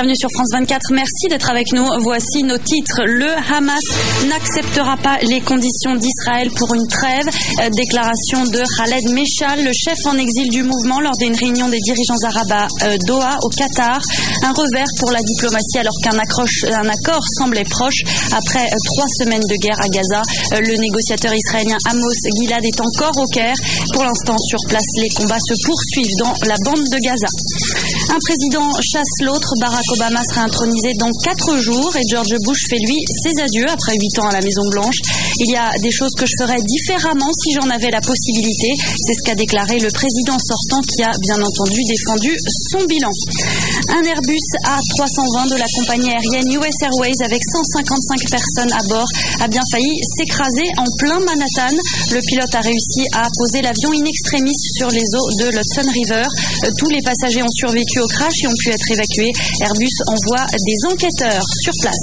Bienvenue sur France 24, merci d'être avec nous. Voici nos titres. Le Hamas n'acceptera pas les conditions d'Israël pour une trêve. Déclaration de Khaled Meshal, le chef en exil du mouvement, lors d'une réunion des dirigeants arabes à Doha, au Qatar. Un revers pour la diplomatie alors qu'un accord semblait proche. Après 3 semaines de guerre à Gaza, le négociateur israélien Amos Gilad est encore au Caire. Pour l'instant, sur place, les combats se poursuivent dans la bande de Gaza. Un président chasse l'autre. Barack Obama sera intronisé dans 4 jours et George Bush fait lui ses adieux après 8 ans à la Maison Blanche. Il y a des choses que je ferais différemment si j'en avais la possibilité. C'est ce qu'a déclaré le président sortant qui a bien entendu défendu son bilan. Un Airbus A320 de la compagnie aérienne US Airways avec 155 personnes à bord a bien failli s'écraser en plein Manhattan. Le pilote a réussi à poser l'avion in extremis sur les eaux de l'Hudson River. Tous les passagers ont survécu au crash et ont pu être évacués. Airbus envoie des enquêteurs sur place.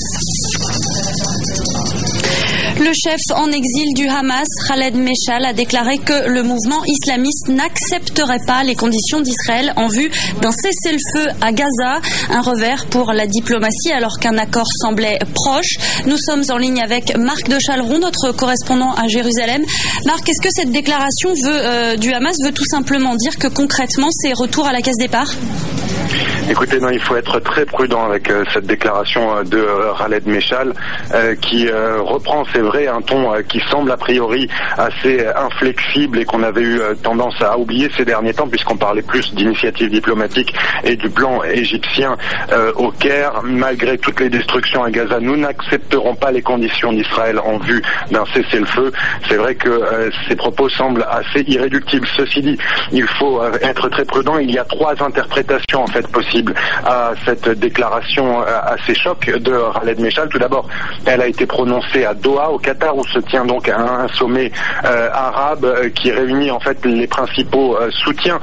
Le chef en exil du Hamas, Khaled Meshal, a déclaré que le mouvement islamiste n'accepterait pas les conditions d'Israël en vue d'un cessez-le-feu à Gaza. Un revers pour la diplomatie alors qu'un accord semblait proche. Nous sommes en ligne avec Marc de Chaleron, notre correspondant à Jérusalem. Marc, est-ce que cette déclaration du Hamas veut tout simplement dire que concrètement c'est retour à la case départ ? Écoutez, non, il faut être très prudent avec cette déclaration de Khaled Meshal qui reprend, c'est vrai, un ton qui semble a priori assez inflexible et qu'on avait eu tendance à oublier ces derniers temps puisqu'on parlait plus d'initiatives diplomatiques et du plan égyptien au Caire. Malgré toutes les destructions à Gaza, nous n'accepterons pas les conditions d'Israël en vue d'un cessez-le-feu. C'est vrai que ces propos semblent assez irréductibles. Ceci dit, il faut être très prudent. Il y a 3 interprétations en fait possibles à cette déclaration assez choc de Khaled Meshal. Tout d'abord, elle a été prononcée à Doha, au Qatar, où se tient donc un sommet arabe qui réunit en fait les principaux soutiens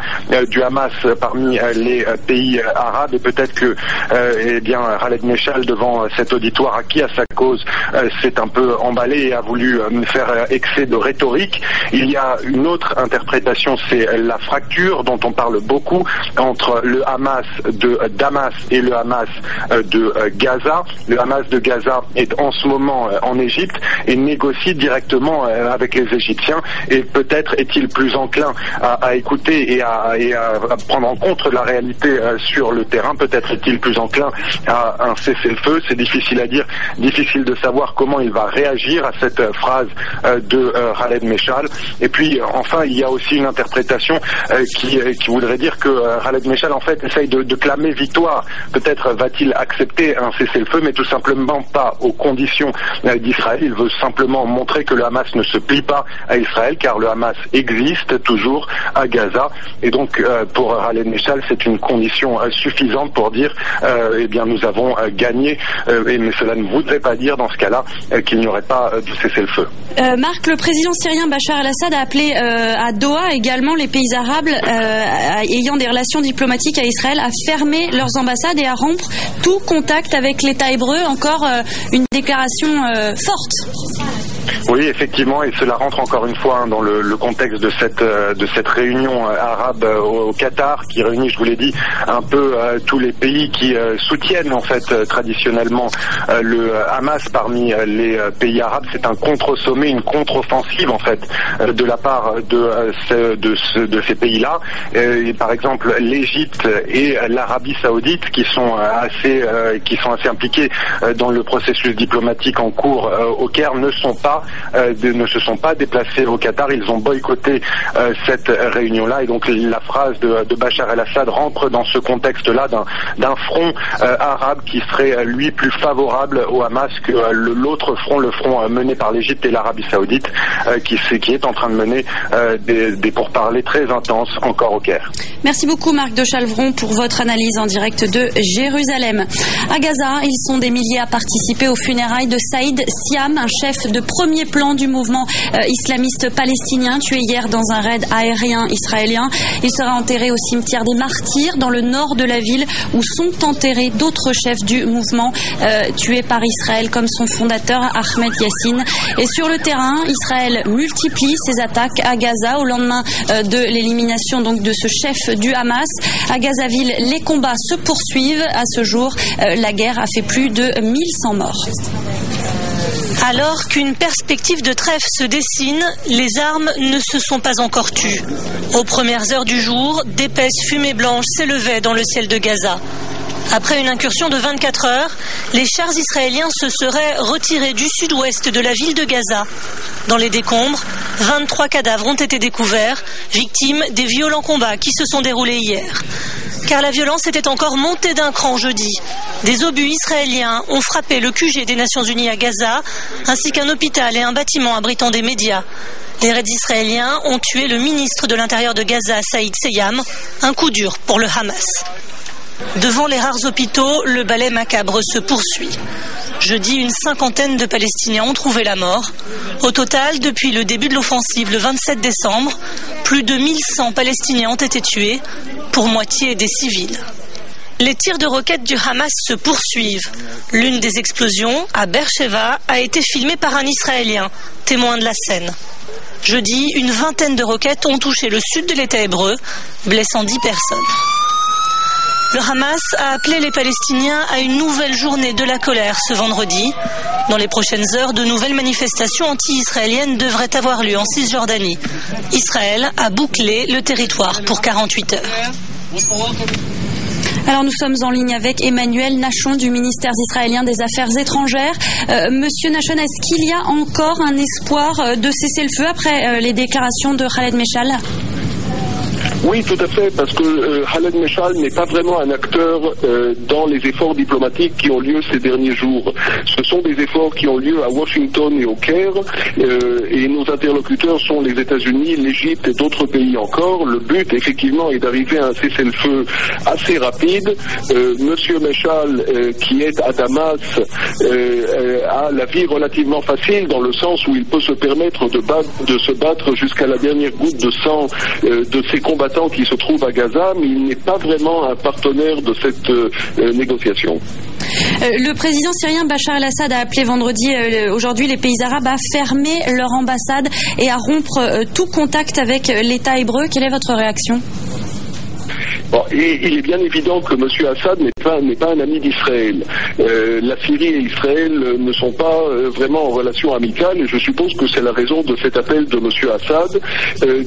du Hamas parmi les pays arabes. Et peut-être que Khaled Meshal, devant cet auditoire acquis à sa cause, s'est un peu emballé et a voulu faire excès de rhétorique. Il y a une autre interprétation, c'est la fracture dont on parle beaucoup entre le Hamas de Damas et le Hamas de Gaza. Le Hamas de Gaza est en ce moment en Égypte et négocie directement avec les Égyptiens et peut-être est-il plus enclin à écouter et à prendre en compte la réalité sur le terrain. Peut-être est-il plus enclin à un cessez-le-feu. C'est difficile à dire, difficile de savoir comment il va réagir à cette phrase de Khaled Meshal. Et puis enfin, il y a aussi une interprétation qui voudrait dire que Khaled Meshal en fait essaye de clamer victoire. Peut-être va-t-il accepter un cessez-le-feu, mais tout simplement pas aux conditions d'Israël. Il veut simplement montrer que le Hamas ne se plie pas à Israël, car le Hamas existe toujours à Gaza. Et donc, pour Khaled Meshal, c'est une condition suffisante pour dire nous avons gagné. Mais cela ne voudrait pas dire, dans ce cas-là, qu'il n'y aurait pas de cessez-le-feu. Marc, le président syrien Bachar el-Assad a appelé à Doha également les pays arabes ayant des relations diplomatiques à Israël à fermer leurs ambassades et à rompre tout contact avec l'État hébreu. Encore une déclaration forte. Oui, effectivement, et cela rentre encore une fois dans le contexte de cette réunion arabe au Qatar, qui réunit, je vous l'ai dit, un peu tous les pays qui soutiennent en fait traditionnellement le Hamas parmi les pays arabes. C'est un contre-sommet, une contre-offensive en fait de la part de ces pays-là. Et par exemple, l'Égypte et l'Arabie Saoudite qui sont assez impliqués dans le processus diplomatique en cours au Caire ne se sont pas déplacés au Qatar. Ils ont boycotté cette réunion-là, et donc la phrase de Bachar el-Assad rentre dans ce contexte-là d'un front arabe qui serait lui plus favorable au Hamas que l'autre front, le front mené par l'Égypte et l'Arabie Saoudite, qui est en train de mener des pourparlers très intenses encore au Caire. Merci beaucoup Marc de Chaleron pour votre analyse en direct de Jérusalem. À Gaza, ils sont des milliers à participer aux funérailles de Saïd Siam, un chef de premier plan du mouvement islamiste palestinien, tué hier dans un raid aérien israélien. Il sera enterré au cimetière des Martyrs, dans le nord de la ville, où sont enterrés d'autres chefs du mouvement tués par Israël, comme son fondateur Ahmed Yassine. Et sur le terrain, Israël multiplie ses attaques à Gaza au lendemain de l'élimination donc de ce chef du Hamas. À Gazaville, les combats se poursuivent. À ce jour, la guerre a fait plus de 1100 morts. Alors qu'une perspective de trêve se dessine, les armes ne se sont pas encore tues. Aux premières heures du jour, d'épaisses fumées blanches s'élevaient dans le ciel de Gaza. Après une incursion de 24 heures, les chars israéliens se seraient retirés du sud-ouest de la ville de Gaza. Dans les décombres, 23 cadavres ont été découverts, victimes des violents combats qui se sont déroulés hier. Car la violence était encore montée d'un cran jeudi. Des obus israéliens ont frappé le QG des Nations Unies à Gaza, ainsi qu'un hôpital et un bâtiment abritant des médias. Les raids israéliens ont tué le ministre de l'Intérieur de Gaza, Saïd Seyam, un coup dur pour le Hamas. Devant les rares hôpitaux, le ballet macabre se poursuit. Jeudi, une cinquantaine de Palestiniens ont trouvé la mort. Au total, depuis le début de l'offensive le 27 décembre, plus de 1100 Palestiniens ont été tués, pour moitié des civils. Les tirs de roquettes du Hamas se poursuivent. L'une des explosions, à Beersheva, a été filmée par un Israélien, témoin de la scène. Jeudi, une vingtaine de roquettes ont touché le sud de l'État hébreu, blessant 10 personnes. Le Hamas a appelé les Palestiniens à une nouvelle journée de la colère ce vendredi. Dans les prochaines heures, de nouvelles manifestations anti-israéliennes devraient avoir lieu en Cisjordanie. Israël a bouclé le territoire pour 48 heures. Alors nous sommes en ligne avec Emmanuel Nachon du ministère israélien des Affaires étrangères. Monsieur Nachon, est-ce qu'il y a encore un espoir de cesser le feu après les déclarations de Khaled Meshal ? Oui, tout à fait, parce que Khaled Meshal n'est pas vraiment un acteur dans les efforts diplomatiques qui ont lieu ces derniers jours. Ce sont des efforts qui ont lieu à Washington et au Caire, et nos interlocuteurs sont les États-Unis, l'Égypte et d'autres pays encore. Le but, effectivement, est d'arriver à un cessez-le-feu assez rapide. Monsieur Meshal, qui est à Damas, a la vie relativement facile dans le sens où il peut se permettre de se battre jusqu'à la dernière goutte de sang de ses combattants qui se trouvent à Gaza, mais il n'est pas vraiment un partenaire de cette négociation. Le président syrien Bachar el-Assad a appelé aujourd'hui les pays arabes à fermer leur ambassade et à rompre tout contact avec l'État hébreu. Quelle est votre réaction ? Bon, et il est bien évident que M. Assad n'est pas un ami d'Israël. La Syrie et Israël ne sont pas vraiment en relation amicale, et je suppose que c'est la raison de cet appel de M. Assad,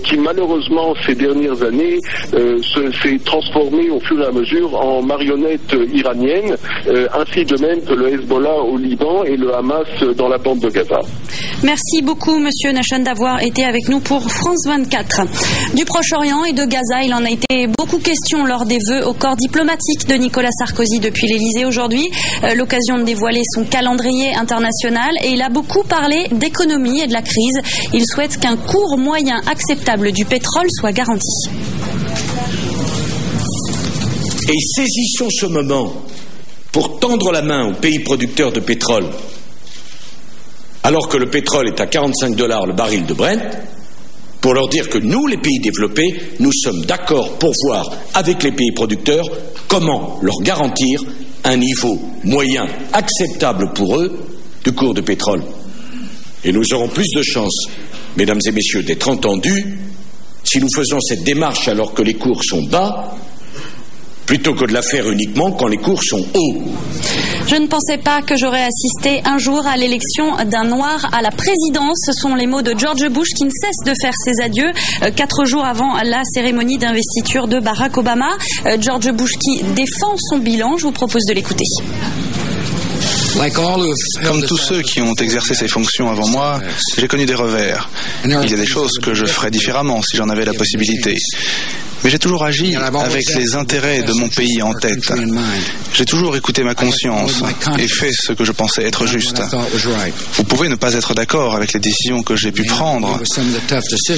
qui malheureusement ces dernières années s'est transformé au fur et à mesure en marionnette iranienne, ainsi de même que le Hezbollah au Liban et le Hamas dans la bande de Gaza. Merci beaucoup Monsieur Nachon d'avoir été avec nous pour France 24. Du Proche-Orient et de Gaza, il en a été beaucoup question lors des vœux au corps diplomatique de Nicolas Sarkozy depuis l'Elysée aujourd'hui. L'occasion de dévoiler son calendrier international, et il a beaucoup parlé d'économie et de la crise. Il souhaite qu'un cours moyen acceptable du pétrole soit garanti. Et saisissons ce moment pour tendre la main aux pays producteurs de pétrole. Alors que le pétrole est à $45 le baril de Brent, pour leur dire que nous, les pays développés, nous sommes d'accord pour voir avec les pays producteurs comment leur garantir un niveau moyen acceptable pour eux de cours de pétrole. Et nous aurons plus de chances, mesdames et messieurs, d'être entendus si nous faisons cette démarche alors que les cours sont bas, plutôt que de la faire uniquement quand les cours sont hauts. Je ne pensais pas que j'aurais assisté un jour à l'élection d'un Noir à la présidence. Ce sont les mots de George Bush qui ne cesse de faire ses adieux 4 jours avant la cérémonie d'investiture de Barack Obama. George Bush qui défend son bilan. Je vous propose de l'écouter. Comme tous ceux qui ont exercé ces fonctions avant moi, j'ai connu des revers. Il y a des choses que je ferais différemment si j'en avais la possibilité. Mais j'ai toujours agi avec les intérêts de mon pays en tête. J'ai toujours écouté ma conscience et fait ce que je pensais être juste. Vous pouvez ne pas être d'accord avec les décisions que j'ai pu prendre,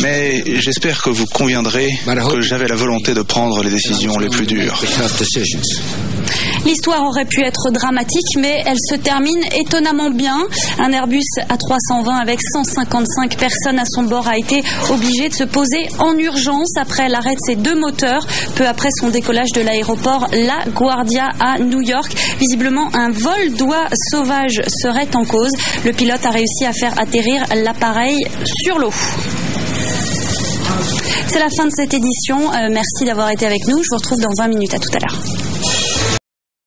mais j'espère que vous conviendrez que j'avais la volonté de prendre les décisions les plus dures. L'histoire aurait pu être dramatique, mais elle se termine étonnamment bien. Un Airbus A320 avec 155 personnes à son bord a été obligé de se poser en urgence après l'arrêt de ses 2 moteurs, peu après son décollage de l'aéroport La Guardia à New York. Visiblement, un vol d'oies sauvages serait en cause. Le pilote a réussi à faire atterrir l'appareil sur l'eau. C'est la fin de cette édition. Merci d'avoir été avec nous. Je vous retrouve dans 20 minutes. À tout à l'heure.